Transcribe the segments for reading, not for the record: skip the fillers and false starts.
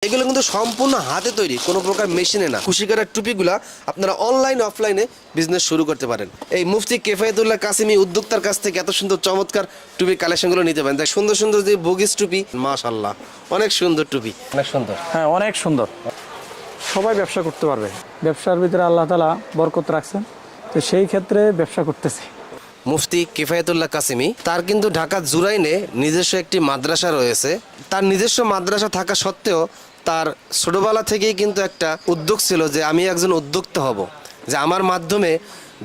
এগুলো কিন্তু সম্পূর্ণ হাতে তৈরি, কোনো প্রকার মেশিনে না। কুশি কাটার টুপিগুলা আপনারা অনলাইন অফলাইনে বিজনেস শুরু করতে পারেন। এই মুফতি কিফায়াতুল্লাহ কাসেমি উদ্যোক্তার কাছ থেকে এত সুন্দর চমৎকার টুপির কালেকশনগুলো নিতে পারেন। দেখ সুন্দর সুন্দর যে বগিস টুপি, মাশাআল্লাহ অনেক সুন্দর টুপি, অনেক সুন্দর। হ্যাঁ, অনেক সুন্দর। সবাই ব্যবসা করতে পারবে, ব্যবসার ভিতরে আল্লাহ তাআলা বরকত রাখছেন, তো সেই ক্ষেত্রে ব্যবসা করতেছি। মুফতি কিফায়াতুল্লাহ কাসেমি, তার কিন্তু ঢাকা জুরাইনে নিজস্ব একটি মাদ্রাসা রয়েছে। তার নিজস্ব মাদ্রাসা থাকা সত্ত্বেও তার ছোটবেলা থেকেই কিন্তু একটা উদ্যোগ ছিল যে আমি একজন উদ্যোক্তা হব, যে আমার মাধ্যমে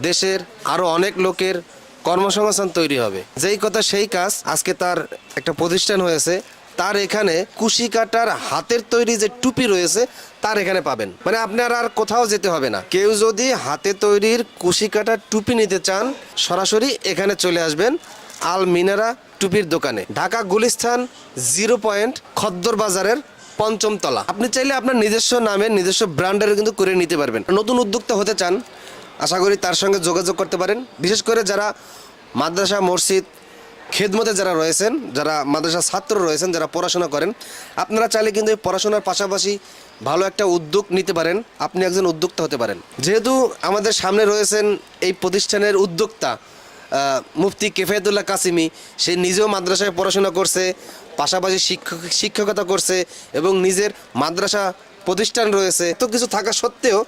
দেশের আরও অনেক লোকের কর্মসংস্থান তৈরি হবে। যেই কথা সেই কাজ, আজকে তার একটা প্রতিষ্ঠান হয়েছে। তার এখানে কুশি কাটার হাতের তৈরি যে টুপি রয়েছে তার এখানে পাবেন, মানে আপনার আর কোথাও যেতে হবে না। কেউ যদি হাতে তৈরির কুশি কাটার টুপি নিতে চান সরাসরি এখানে চলে আসবেন আল মিনারা টুপির দোকানে, ঢাকা গুলিস্তান 0 পয়েন্ট খদ্দর বাজারের 5ম তলা। আপনি চাইলে আপনার নিজস্ব নামে নিজস্ব ব্র্যান্ডের কিন্তু করে নিতে পারবেন। নতুন উদ্যোক্তা হতে চান, আশা করি তার সঙ্গে যোগাযোগ করতে পারেন। বিশেষ করে যারা মাদ্রাসা মসজিদ খেদমতে যারা রয়েছেন, যারা মাদ্রাসার ছাত্র রয়েছেন, যারা পড়াশোনা করেন, আপনারা চাইলে কিন্তু এই পড়াশোনার পাশাপাশি ভালো একটা উদ্যোগ নিতে পারেন, আপনি একজন উদ্যোক্তা হতে পারেন। যেহেতু আমাদের সামনে রয়েছেন এই প্রতিষ্ঠানের উদ্যোক্তা মুফতি কিফায়াতুল্লাহ কাসেমি, সে নিজেও মাদ্রাসায় পড়াশোনা করছে, পাশাপাশি শিক্ষকতা করছে এবং নিজের মাদ্রাসা প্রতিষ্ঠান রয়েছে। তো কিছু থাকা সত্ত্বেও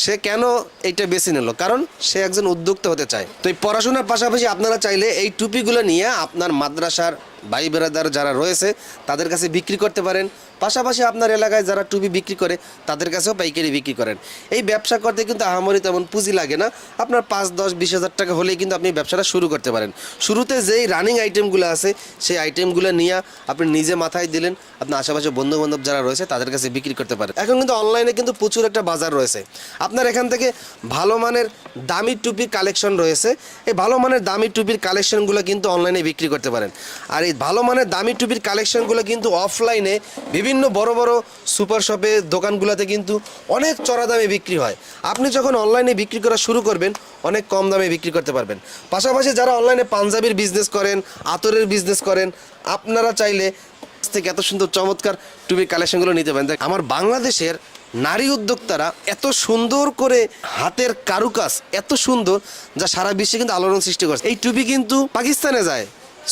সে কেন এইটা বেছে নিল? কারণ সে একজন উদ্যোক্তা হতে চায়। তো এই পড়াশোনার পাশাপাশি আপনারা চাইলে এই টুপিগুলো নিয়ে আপনার মাদ্রাসার ভাই বেরাদার যারা রয়েছে তাদের কাছে বিক্রি করতে পারেন। পাশাপাশি আপনার এলাকায় যারা টুপি বিক্রি করে তাদের কাছেও পাইকারি বিক্রি করেন। এই ব্যবসা করতে কিন্তু আহামরি তেমন পুঁজি লাগে না, আপনার 5, 10, 20 হাজার টাকা হলেই কিন্তু আপনি ব্যবসাটা শুরু করতে পারেন। শুরুতে যেই রানিং আইটেমগুলো আছে সেই আইটেমগুলো নিয়ে আপনি নিজে মাথায় দিলেন, আপনার আশেপাশে বন্ধু বান্ধব যারা রয়েছে তাদের কাছে বিক্রি করতে পারেন। এখন কিন্তু অনলাইনে কিন্তু প্রচুর একটা বাজার রয়েছে, আপনার এখান থেকে ভালো মানের দামি টুপির কালেকশন রয়েছে। এই ভালো মানের দামি টুপির কালেকশনগুলো কিন্তু অনলাইনে বিক্রি করতে পারেন। আর এই ভালো মানের দামি টুপির কালেকশনগুলো কিন্তু অফলাইনে বিভিন্ন বড় বড় সুপার শপে দোকানগুলোতে কিন্তু অনেক চড়া দামে বিক্রি হয়। আপনি যখন অনলাইনে বিক্রি করা শুরু করবেন অনেক কম দামে বিক্রি করতে পারবেন। পাশাপাশি যারা অনলাইনে পাঞ্জাবির বিজনেস করেন, আতরের বিজনেস করেন, আপনারা চাইলে থেকে এত সুন্দর চমৎকার টুপির কালেকশনগুলো নিতে পারেন। আমার বাংলাদেশের নারী উদ্যোক্তারা এত সুন্দর করে হাতের কারুকাজ এত সুন্দর, যা সারা বিশ্বে কিন্তু আলোড়ন সৃষ্টি করছে। এই টুপি কিন্তু পাকিস্তানে যায়,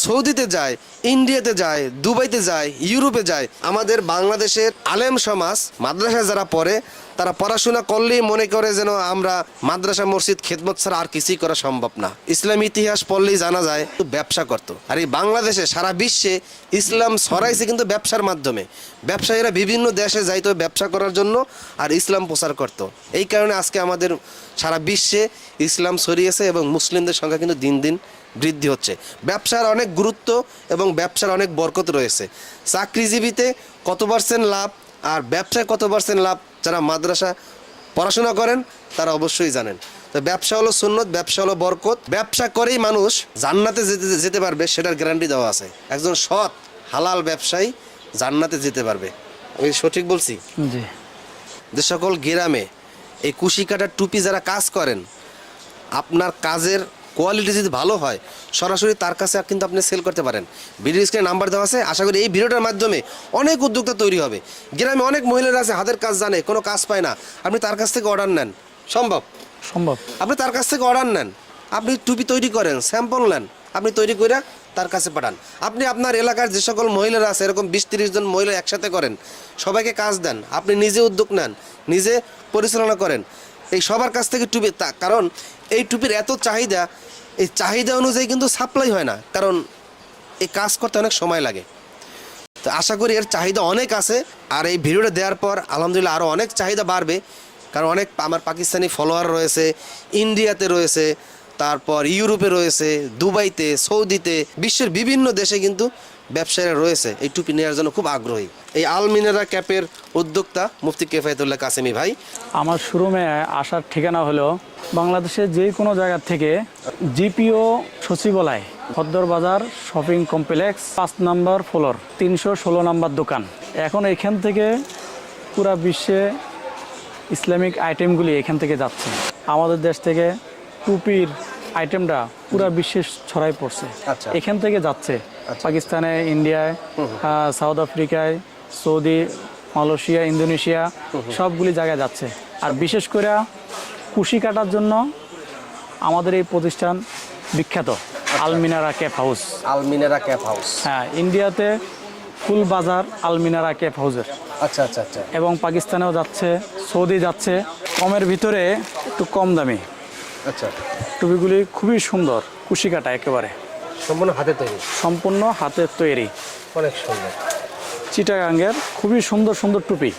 সৌদিতে যায়, ইন্ডিয়াতে যায়, দুবাইতে যায়, ইউরোপে যায়। আমাদের বাংলাদেশের আলেম সমাজ মাদ্রাসায় যারা পড়ে তারা পড়াশোনা করলেই মনে করে যেন আমরা মাদ্রাসা মসজিদ খেদমত ছাড়া আর কিছুই করা সম্ভব না। ইসলাম ইতিহাস পড়লেই জানা যায় ব্যবসা করতো। আর এই বাংলাদেশে সারা বিশ্বে ইসলাম ছড়াইছে কিন্তু ব্যবসার মাধ্যমে। ব্যবসায়ীরা বিভিন্ন দেশে যাইতো ব্যবসা করার জন্য আর ইসলাম প্রচার করত। এই কারণে আজকে আমাদের সারা বিশ্বে ইসলাম ছড়িয়েছে এবং মুসলিমদের সংখ্যা কিন্তু দিন দিন বৃদ্ধি হচ্ছে। ব্যবসার অনেক গুরুত্ব এবং ব্যবসার অনেক বরকত রয়েছে। চাকরিজীবীতে কত % লাভ আর ব্যবসায় কত % লাভ যারা মাদ্রাসা পড়াশোনা করেন তারা অবশ্যই জানেন। তো ব্যবসা হলো সুন্নত, ব্যবসা হলো বরকত। ব্যবসা করেই মানুষ জান্নাতে যেতে পারবে সেটার গ্যারান্টি দেওয়া আছে। একজন সৎ হালাল ব্যবসায়ী জান্নাতে যেতে পারবে। আমি সঠিক বলছি? জি। যে সকল গ্রামে এই কুশি কাটার টুপি যারা কাজ করেন, আপনার কাজের কোয়ালিটি যদি ভালো হয় সরাসরি তার কাছে কিন্তু আপনি সেল করতে পারেন। ভিডিও স্ক্রিনে নাম্বার দেওয়া আছে। আশা করি এই ভিডিওটার মাধ্যমে অনেক উদ্যোক্তা তৈরি হবে। গ্রামে অনেক মহিলারা আছে হাতের কাজ জানে, কোনো কাজ পায় না, আপনি তার কাছ থেকে অর্ডার নেন। সম্ভব? আপনি তার কাছ থেকে অর্ডার নেন, আপনি টুপি তৈরি করেন, স্যাম্পল নেন, আপনি তৈরি করে তার কাছে পাঠান। আপনি আপনার এলাকার যে সকল মহিলারা আছে এরকম 20-30 জন মহিলা একসাথে করেন, সবাইকে কাজ দেন, আপনি নিজে উদ্যোগ নেন, নিজে পরিচালনা করেন এই সবার কাছ থেকে টুপি। কারণ এই টুপির এত চাহিদা, এই চাহিদা অনুযায়ী কিন্তু সাপ্লাই হয় না, কারণ এই কাজ করতে অনেক সময় লাগে। তো আশা করি এর চাহিদা অনেক আছে। আর এই ভিডিওটা দেওয়ার পর আলহামদুলিল্লাহ আরও অনেক চাহিদা বাড়বে, কারণ অনেক আমার পাকিস্তানি ফলোয়ার রয়েছে, ইন্ডিয়াতে রয়েছে, তারপর ইউরোপে রয়েছে, দুবাইতে, সৌদিতে, বিশ্বের বিভিন্ন দেশে কিন্তু ব্যবসায়ীরা রয়েছে এই টুপি নেওয়ার জন্য খুব আগ্রহী। এই আল মিনারা ক্যাপের উদ্যোক্তা মুফতি কিফায়াতুল্লাহ কাসেমি ভাই। আমার শোরুমে আসার ঠিকানা হলো বাংলাদেশের যে কোনো জায়গা থেকে জিপিও সচিবালয়, খদ্দর বাজার শপিং কমপ্লেক্স, 5 নম্বর ফ্লোর, 316 নম্বর দোকান। এখন এখান থেকে পুরা বিশ্বে ইসলামিক আইটেমগুলি এখান থেকে যাচ্ছে। আমাদের দেশ থেকে টুপির আইটেমটা পুরা বিশ্বে ছড়াই পড়ছে। এখান থেকে যাচ্ছে পাকিস্তানে, ইন্ডিয়ায়, সাউথ আফ্রিকায়, সৌদি, মালয়েশিয়া, ইন্দোনেশিয়া সবগুলি জায়গায় যাচ্ছে। আর বিশেষ করে কুশি কাটার জন্য আমাদের এই প্রতিষ্ঠান বিখ্যাত, Alminara cap house. Alminera cap house. হ্যাঁ, ইন্ডিয়াতে ফুল বাজার আলমিনারা ক্যাপ হাউসের, আচ্ছা আচ্ছা আচ্ছা। এবং পাকিস্তানেও যাচ্ছে, সৌদি যাচ্ছে। কমের ভিতরে একটু কম দামি আচ্ছা, টুপিগুলি খুবই সুন্দর, কুশি কাটা একেবারে সম্পূর্ণ হাতে তৈরি, সম্পূর্ণ হাতের তৈরি, অনেক সুন্দর। চিটাগাঙ্গের খুবই সুন্দর সুন্দর টুপি।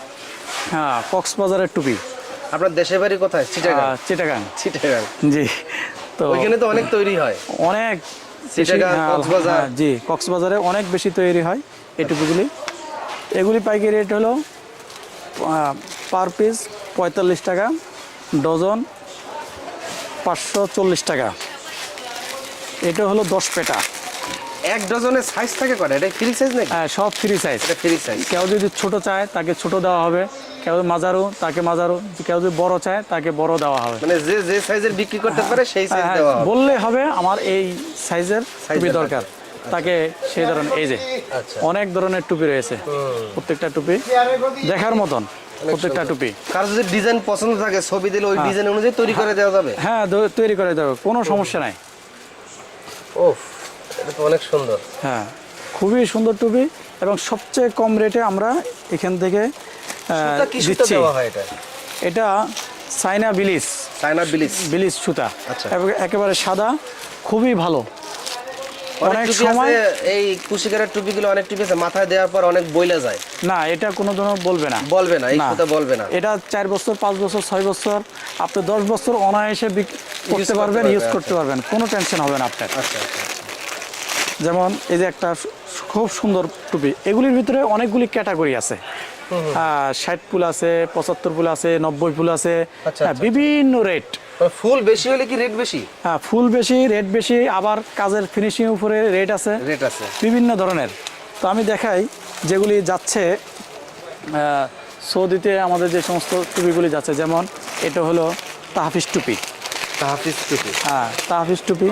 হ্যাঁ, কক্সবাজারের টুপি। আপনার দেশের বাড়ি কোথায়? চিটাগাং। চিটাগাং, চিটাগাং, জি। তো ওইখানে তো অনেক তৈরি হয়। অনেক চিটাগাং, হ্যাঁ, কক্সবাজার। হ্যাঁ, জি, কক্সবাজারে অনেক বেশি তৈরি হয় এই টুপিগুলি। এগুলি পাইকারি রেট হলো পার পিস 45 টাকা, ডজন 540 টাকা। এটা হলো 10 পেটা। এক ডজনের সাইজ থাকে কটা? এটা ফ্রি সাইজ নাকি? হ্যাঁ, সব ফ্রি সাইজ। এটা ফ্রি সাইজ। কেউ যদি ছোট চায় তাকে ছোট দেওয়া হবে, কেউ মাজারো তাকে মাজারো, কেউ যদি বড় চায় তাকে বড় দেওয়া হবে। মানে যে যে সাইজের বিক্রি করতে পারে সেই সাইজ হ্যাঁ, দেওয়া হবে। বললে হবে আমার এই সাইজের টুপি দরকার, দরকার। তাকে সেই ধরনের, এই যে আচ্ছা। অনেক ধরনের টুপি রয়েছে, প্রত্যেকটা টুপি দেখার মতন, প্রত্যেকটা টুপি। কারো যদি ডিজাইন পছন্দ থাকে ছবি দিলে ওই ডিজাইন অনুযায়ী তৈরি করে দেওয়া যাবে। হ্যাঁ, তৈরি করে দেবে, কোনো সমস্যা নাই। ওফ, এটা তো অনেক সুন্দর। হ্যাঁ, খুবই সুন্দর টুপি, এবং সবচেয়ে কম রেটে আমরা এখান থেকে সুতা কি সুতা দিচ্ছি। দেওয়া হয় এটা? এটা চাইনা বিলিস, চায়না বিলিস। বিলিস সুতা, আচ্ছা। একেবারে সাদা, খুবই ভালো। অনেক অনেক টুপি সময় আছে, এই কুশিকারের টুপিগুলো অনেক টুপি আছে মাথায় দেওয়ার পর অনেক বইলা যায়। না, এটা কোনো ধরনের বলবে না, বলবে না, এই না। সুতা বলবে না। এটা 4 বছর, 5 বছর, 6 বছর, আপনি 10 বছর অনায়াসে করতে পারবেন, ইউজ করতে পারবেন, কোনো টেনশন হবে না আপনার। আচ্ছা আচ্ছা। যেমন এই যে একটা খুব সুন্দর টুপি, এগুলির ভিতরে অনেকগুলি ক্যাটাগরি আছে। 60 ফুল আছে, 75 ফুল আছে, 90 ফুল আছে, আচ্ছা, হ্যাঁ, বিভিন্ন রেট। ফুল বেশি হলে কি রেট বেশি? হ্যাঁ, ফুল বেশি, রেট বেশি, আবার কাজের ফিনিশিং উপরে রেট আছে, রেট আছে বিভিন্ন ধরনের। তো আমি দেখাই যেগুলি যাচ্ছে সৌদিতে, আমাদের যে সমস্ত টুপিগুলি যাচ্ছে, যেমন এটা হলো তাহফিজ টুপি। তাহফিজ টুপি। হ্যাঁ, তাহফিজ টুপি,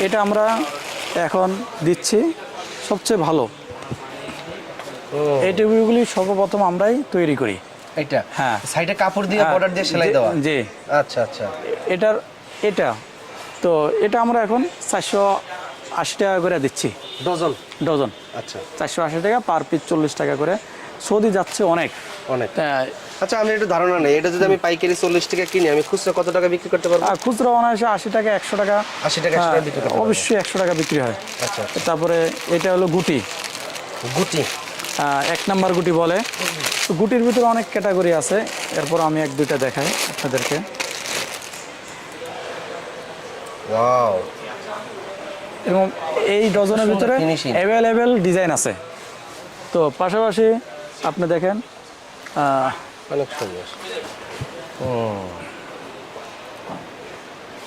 এটা আমরা এখন দিচ্ছি সবচেয়ে ভালো। এই টুপিগুলি সর্বপ্রথম আমরাই তৈরি করি। এটা হ্যাঁ, সাইডে কাপড় দিয়ে বর্ডার দিয়ে সেলাই দেওয়া। জি। আচ্ছা আচ্ছা। এটা তো এটা আমরা এখন 480 টাকা করে দিচ্ছি ডজন। ডজন। আচ্ছা 480 টাকা পার পিস, 40 টাকা করে। সৌদি যাচ্ছে অনেক। অনেক। আচ্ছা, আমি একটু ধারণা নেই, এটা যদি আমি পাইকারি 40 টাকা কিনি, আমি খুচরা কত টাকা বিক্রি করতে পারবো? আর খুচরা অনায়াসে 80 টাকা, 100 টাকা। 80 টাকা 100 টাকা বিক্রি করতে পারবো। অবশ্যই 100 টাকা বিক্রি হয়। আচ্ছা আচ্ছা। তারপরে এটা হলো গুটি, গুটি। 1 নাম্বার গুটি বলে। তো গুটির ভিতরে অনেক ক্যাটাগরি আছে, এরপর আমি 1-2টা দেখাই আপনাদেরকে। ওয়াও, এবং এই ডজনের ভিতরে finishing। অ্যাভেলেবেল ডিজাইন আছে। তো পাশাপাশি আপনি দেখেন, অনেক সুন্দর।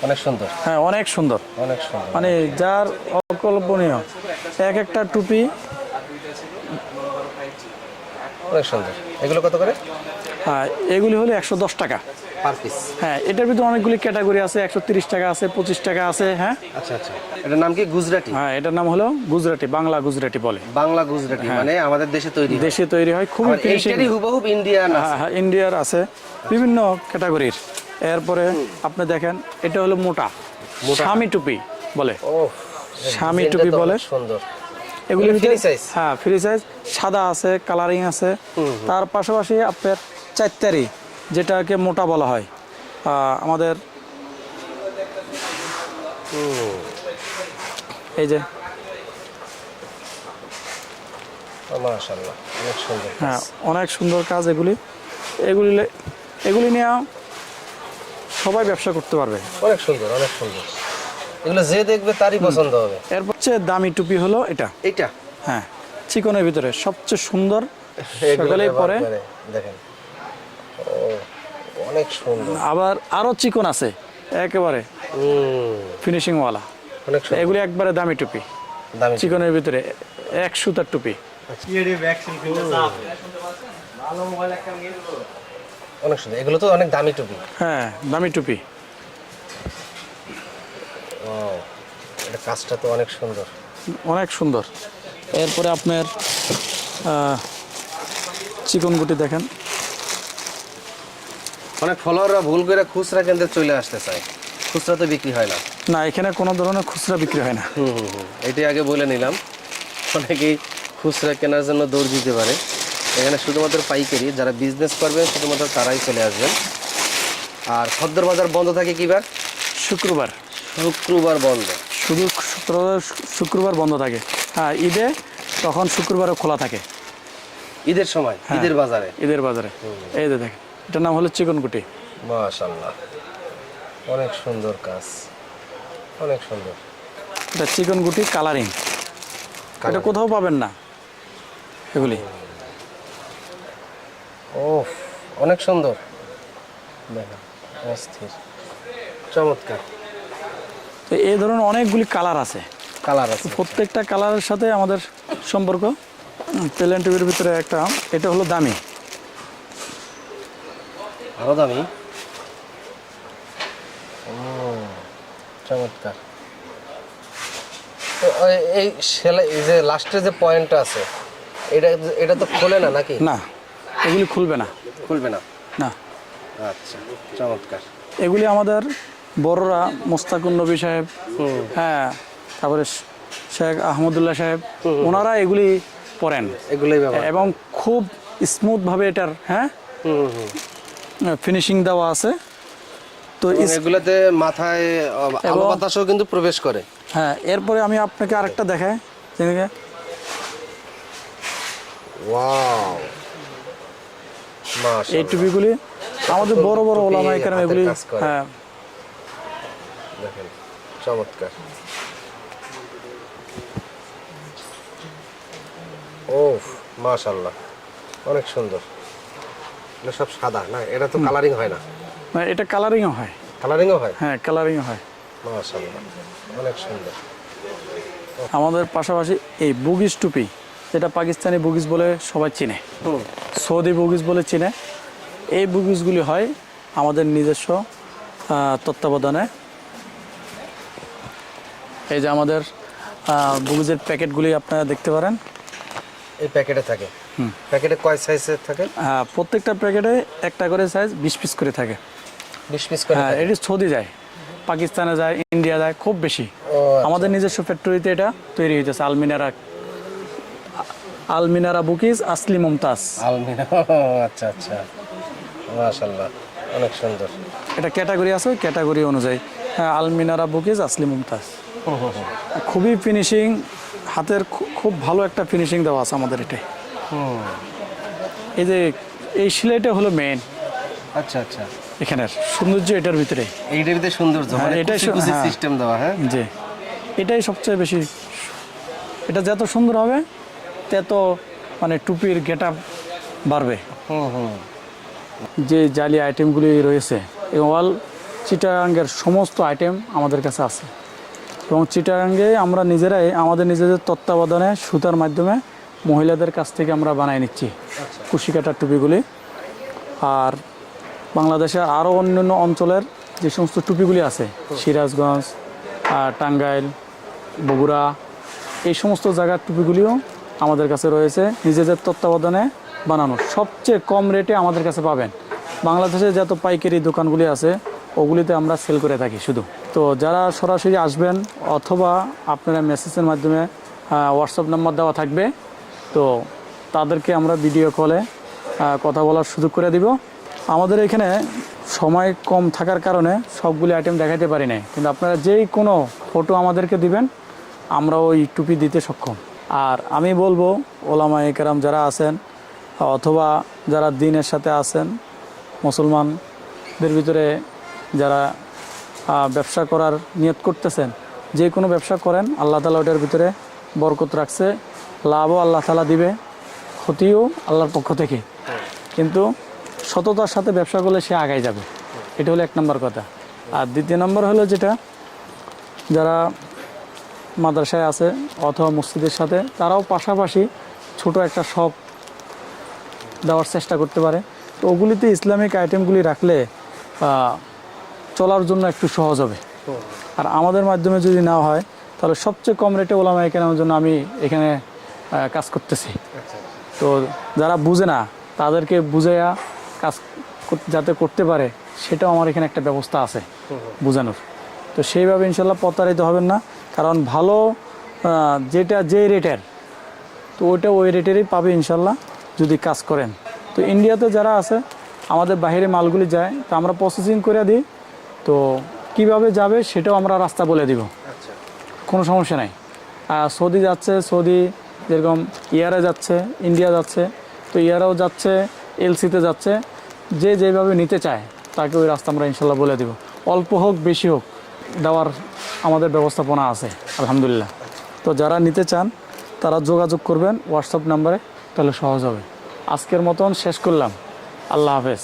অনেক সুন্দর। হ্যাঁ, অনেক সুন্দর, অনেক সুন্দর। মানে যার অকল্পনীয়। এক একটা টুপি অনেক সুন্দর। এগুলো কত করে? এগুলি হলো 110 টাকা পার পিস। হ্যাঁ, এটার ভিতরে অনেকগুলি ক্যাটাগরি আছে, 130 টাকা আছে, 25 টাকা আছে। হ্যাঁ আচ্ছা আচ্ছা। এটার নাম কি? গুজরাটি। হ্যাঁ, এটার নাম হলো গুজরাটি, বাংলা গুজরাটি বলে। বাংলা গুজরাটি, মানে আমাদের দেশে তৈরি হয়। দেশে তৈরি হয়, খুবই আবার ফিনিশিং। এইটারই হুবহুব ইন্ডিয়ান আছে। হ্যাঁ, ইন্ডিয়ার আছে বিভিন্ন ক্যাটাগরির। এরপরে আপনি দেখেন, এটা হলো মোটা, স্বামী টুপি বলে। ও, স্বামী টুপি বলে। সুন্দর। এগুলি এগুলো free size? হ্যাঁ, ফ্রি সাইজ, সাদা আছে, কালারিং আছে। তার পাশাপাশি আপনার চাইতারি, যেটাকে মোটা বলা হয়, আমাদের এই যে, মাশাআল্লাহ, অনেক সুন্দর। হ্যাঁ, অনেক সুন্দর কাজ। এগুলি নিয়ে সবাই ব্যবসা করতে পারবে। অনেক সুন্দর, অনেক সুন্দর। এগুলো যে দেখবে তারই পছন্দ হবে। এরপর চেয়ে দামি টুপি হলো এটা। এইটা হ্যাঁ, চিকনের ভিতরে সবচেয়ে সুন্দর, এগুলো সকালেই পরে। দেখেন, ও অনেক সুন্দর। আবার আরো চিকন আছে, একেবারে ফিনিশিং ওয়ালা। অনেক সুন্দর। এগুলি একবারে দামি টুপি, দামি। চিকনের ভিতরে 1 সুতার টুপি। অনেক সুন্দর। এগুলো তো অনেক দামি টুপি। হ্যাঁ, দামি টুপি। ও, এটা কাজটা তো অনেক সুন্দর। অনেক সুন্দর। এরপরে আপনার চিকন গুটি দেখেন। অনেক ফলোয়াররা ভুল করে খুচরা কেন্দ্রে চলে আসতে চায়, খুচরা তো বিক্রি হয় না। না, এখানে কোনো ধরনের খুচরা বিক্রি হয় না। এটাই আগে বলে নিলাম, অনেকেই খুচরা কেনার জন্য দৌড় দিতে পারে। এখানে শুধুমাত্র পাইকারি, যারা বিজনেস করবেন শুধুমাত্র তারাই চলে আসবেন। আর খদ্দর বাজার বন্ধ থাকে কি বার? শুক্রবার। শুক্রবার বন্ধ, শুধু শুক্রবার বন্ধ থাকে। হ্যাঁ, ঈদে তখন শুক্রবারও খোলা থাকে। ঈদের সময়, ঈদের বাজারে। ঈদের বাজারে। এই যে দেখেন, এটার নাম হলো চিকন গুটি। মাশাআল্লাহ, অনেক সুন্দর কাজ, অনেক সুন্দর। এটা চিকন গুটি কালারিং, এটা কোথাও পাবেন না এগুলি। ও, অনেক সুন্দর, দেখেন, অস্থির, চমৎকার। তো এই ধরনের অনেকগুলি কালার আছে, কালার আছে। প্রত্যেকটা কালারের সাথে আমাদের সম্পর্ক। প্লেন টিভির ভিতরে একটা, এটা হলো দামি, আরো দামি। ও, চমৎকার। তো এই সেলাই, এই যে লাস্টের যে পয়েন্টটা আছে, এটা এটা তো খোলে না নাকি? না, এগুলি খুলবে না। খুলবে না? না। আচ্ছা, চমৎকার। এগুলি আমাদের বড়রা, মোস্তাকুর নবী সাহেব, হ্যাঁ, তারপরে শেখ আহমদুল্লাহ সাহেব, ওনারা এগুলি পরেন, এগুলোই ব্যবহার। এবং খুব স্মুথভাবে এটার ফিনিশিং দেওয়া আছে। তো এগুলোতে মাথায় আলো বাতাসও কিন্তু প্রবেশ করে। হ্যাঁ, এরপরে আমি আপনাকে আরেকটা দেখাই। ওয়াও, এই টুপিগুলি আমাদের বড় বড় ওলামা কেরাম এগুলি, হ্যাঁ, দেখেন, চমৎকার। ও, মাশাআল্লাহ, অনেক সুন্দর। এটা সব সাদা না? এটা তো কালারিং হয় না? এটা কালারিংও হয়। কালারিংও হয়? হ্যাঁ, কালারিংও হয়। মাশাআল্লাহ, অনেক সুন্দর। আমাদের পাশাপাশি এই বুগিস টুপি, যেটা পাকিস্তানি বুগিস বলে সবাই চিনে, সৌদি বুগিস বলে চিনে, এই বুগিসগুলি হয় আমাদের নিজস্ব তত্ত্বাবধানে। এই যে আমাদের বুগিসের প্যাকেটগুলি আপনারা দেখতে পারেন। এই প্যাকেটে থাকে? প্যাকেটে কয় সাইজের থাকে? প্রত্যেকটা প্যাকেটে একটা করে সাইজ 20 পিস করে থাকে। 20 পিস করে? হ্যাঁ, এটি সৌদি যায়, পাকিস্তানে যায়, ইন্ডিয়া যায়, খুব বেশি। আমাদের নিজস্ব ফ্যাক্টরিতে এটা তৈরি হইতেছে। আলমিনারা বুকিস আসলি মুমতাজ। আলমিনা, আচ্ছা আচ্ছা, মাশাআল্লাহ, অনেক সুন্দর। এটা ক্যাটাগরি আছে, ওই ক্যাটাগরি অনুযায়ী। হ্যাঁ, আলমিনারা বুকিস আসলি মুমতাজ। খুবই ফিনিশিং, হাতের খুব ভালো একটা ফিনিশিং দেওয়া আছে আমাদের এটাই। এই যে এই সেলাইটা হলো মেইন। আচ্ছা আচ্ছা, এখানের সৌন্দর্য এটার ভিতরে, এইটার ভিতরে সৌন্দর্য, মানে এটাই সিস্টেম দেওয়া। হ্যাঁ, জি, এটাই সবচেয়ে বেশি। এটা যত সুন্দর হবে তত মানে টুপির গেটআপ বাড়বে। যে জালি আইটেমগুলি রয়েছে, এবং অল চিটাগাঙ্গের সমস্ত আইটেম আমাদের কাছে আছে, এবং চিটাগাঙ্গে আমরা নিজেরাই আমাদের নিজেদের তত্ত্বাবধানে সুতার মাধ্যমে মহিলাদের কাছ থেকে আমরা বানাই নিচ্ছি কুশি কাটার টুপিগুলি। আর বাংলাদেশের আরও অন্যান্য অঞ্চলের যে সমস্ত টুপিগুলি আছে, সিরাজগঞ্জ, টাঙ্গাইল, বগুড়া, এই সমস্ত জায়গার টুপিগুলিও আমাদের কাছে রয়েছে, নিজেদের তত্ত্বাবধানে বানানো। সবচেয়ে কম রেটে আমাদের কাছে পাবেন। বাংলাদেশে যত পাইকারি দোকানগুলি আছে ওগুলিতে আমরা সেল করে থাকি শুধু। তো যারা সরাসরি আসবেন, অথবা আপনারা মেসেজের মাধ্যমে হোয়াটসঅ্যাপ নাম্বার দেওয়া থাকবে, তো তাদেরকে আমরা ভিডিও কলে কথা বলার সুযোগ করে দিব। আমাদের এখানে সময় কম থাকার কারণে সবগুলি আইটেম দেখাতে পারি না, কিন্তু আপনারা যেই কোনো ফটো আমাদেরকে দিবেন, আমরা ওই টুপি দিতে সক্ষম। আর আমি বলবো, ওলামায়ে কেরাম যারা আছেন, অথবা যারা দ্বীনের সাথে আছেন, মুসলমানদের ভিতরে যারা ব্যবসা করার নিয়ত করতেছেন, যে কোনো ব্যবসা করেন, আল্লাহ তাআলা ওটার ভিতরে বরকত রাখছে, লাভও আল্লাহ তাআলা দিবে, ক্ষতিও আল্লাহর পক্ষ থেকে। কিন্তু সততার সাথে ব্যবসা করলে সে আগায় যাবে, এটা হলো 1 নম্বর কথা। আর 2 নম্বর হলো যেটা, যারা মাদ্রাসায় আছে অথবা মসজিদের সাথে, তারাও পাশাপাশি ছোট একটা শপ দেওয়ার চেষ্টা করতে পারে। তো ওগুলিতে ইসলামিক আইটেমগুলি রাখলে চলার জন্য একটু সহজ হবে। আর আমাদের মাধ্যমে যদি না হয়, তাহলে সবচেয়ে কম রেটে ওলামায়ে কেরামের জন্য আমি এখানে কাজ করতেছি। তো যারা বুঝে না তাদেরকে বুঝাইয়া কাজ যাতে করতে পারে সেটাও আমার এখানে একটা ব্যবস্থা আছে বোঝানোর। তো সেইভাবে ইনশাল্লাহ প্রতারিত হবেন না, কারণ ভালো যেটা যে রেটের, তো ওইটা ওই রেটেরই পাবে ইনশাল্লাহ যদি কাজ করেন। তো ইন্ডিয়াতে যারা আছে, আমাদের বাইরে মালগুলি যায়, তো আমরা প্রসেসিং করে দিই, তো কিভাবে যাবে সেটাও আমরা রাস্তা বলে দিব, কোনো সমস্যা নাই। সৌদি যাচ্ছে, সৌদি যেরকম ইয়ারে যাচ্ছে, ইন্ডিয়া যাচ্ছে, তো ইয়ারাও যাচ্ছে, এলসিতে যাচ্ছে, যে যেভাবে নিতে চায় তাকে ওই রাস্তা আমরা ইনশাল্লাহ বলে দিব। অল্প হোক বেশি হোক দেওয়ার আমাদের ব্যবস্থাপনা আছে আলহামদুলিল্লাহ। তো যারা নিতে চান তারা যোগাযোগ করবেন হোয়াটসঅ্যাপ নাম্বারে, তাহলে সহজ হবে। আজকের মতন শেষ করলাম। আল্লাহ হাফেজ।